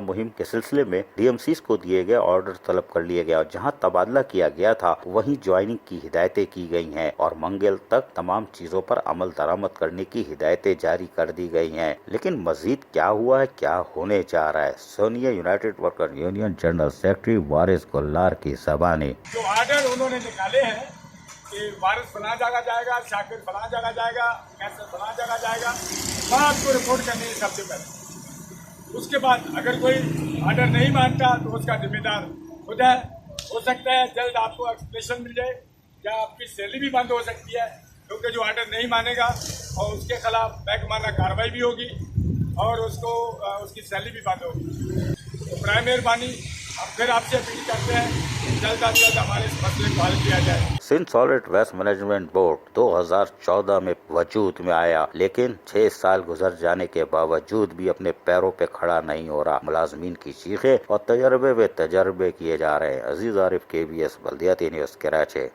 मुहिम के सिलसिले में DMCs को दिए गए ऑर्डर तलब कर लिए गए और जहां तबादला किया गया था वहीं ज्वाइनिंग की हिदायतें की गई हैं और मंगल तक तमाम चीजों पर अमल दरामद करने की हिदायतें जारी कर दी गई हैं। लेकिन मजीद क्या हुआ है, क्या होने जा रहा है, सुनिए United Worker Union General Secretary Waris Gullar की ज़बानी। जो ऑर्डर उन्होंने निकाले हैं कि वारिस फलां जगह जाएगा, शाकिर फलां जगह जाएगा, कैसर फलां जगह जाएगा, बात को रिपोर्ट करनी है सबसे पहले। उसके बाद अगर कोई ऑर्डर नहीं मानता तो उसका जिम्मेदार खुद है। हो सकता है जल्द आपको एक्सप्लेनेशन मिल जाए या आपकी सैलरी भी बंद हो सकती है, क्योंकि जो ऑर्डर नहीं मानेगा और उसके खिलाफ महकमाना कार्रवाई भी होगी और उसको उसकी सैलरी भी बंद होगी। तो बराए मेहरबानी हम फिर आपसे अपील करते हैं जल्द अज जल्द हमारे इस मसले को हल किया जाए। Sindh solid waste management board 2014 में वजूद में आया, लेकिन 6 साल गुजर जाने के बावजूद भी अपने पैरों पे खड़ा नहीं हो रहा। मुलाजमीन की चीखें और तजर्बे किए जा रहे हैं। अजीज आरिफ, KBS बल्दियाती न्यूज़, कराची।